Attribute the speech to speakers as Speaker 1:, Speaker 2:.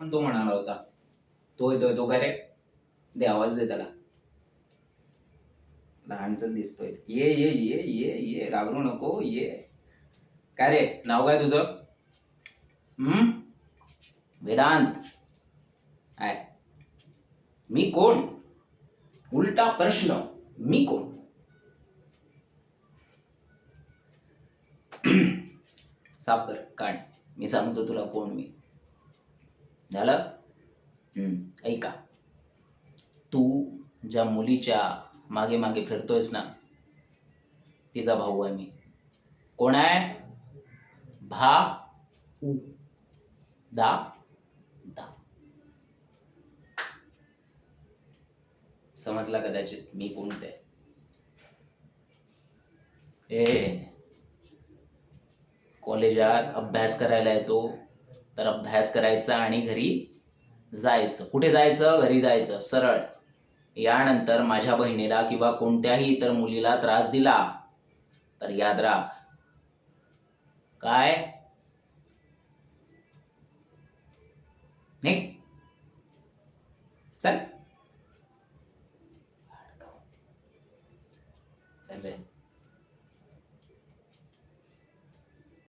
Speaker 1: पण तो म्हणाला होता. तो येतोय, तो काय रे? दे आवाज दे त्याला. लहानच दिसतोय. ये ये ये ये ये, घाबरू नको, ये. काय रे, नाव काय तुझं? वेदांत. काय? मी कोण? उलटा प्रश्न. मी कोण? साफ कर कान. मी सांगतो तुला कोण मी. झालं? ऐका. तू ज्या मुलीच्या मागे मागे फिरतोयस ना, तिचा भाऊ आहे मी. कोण आहे? भा उ दा दा. समजला कदाचित मी कोणते. ए, कॉलेजात अभ्यास करायला येतो तर अभ्यास करायचा आणि घरी जायचं. कुठे जायचं? घरी जायचं सरळ. यानंतर माझ्या बहिणीला किंवा कोणत्याही इतर मुलीला त्रास दिला तर याद राख. काय? नाही चल चल रे.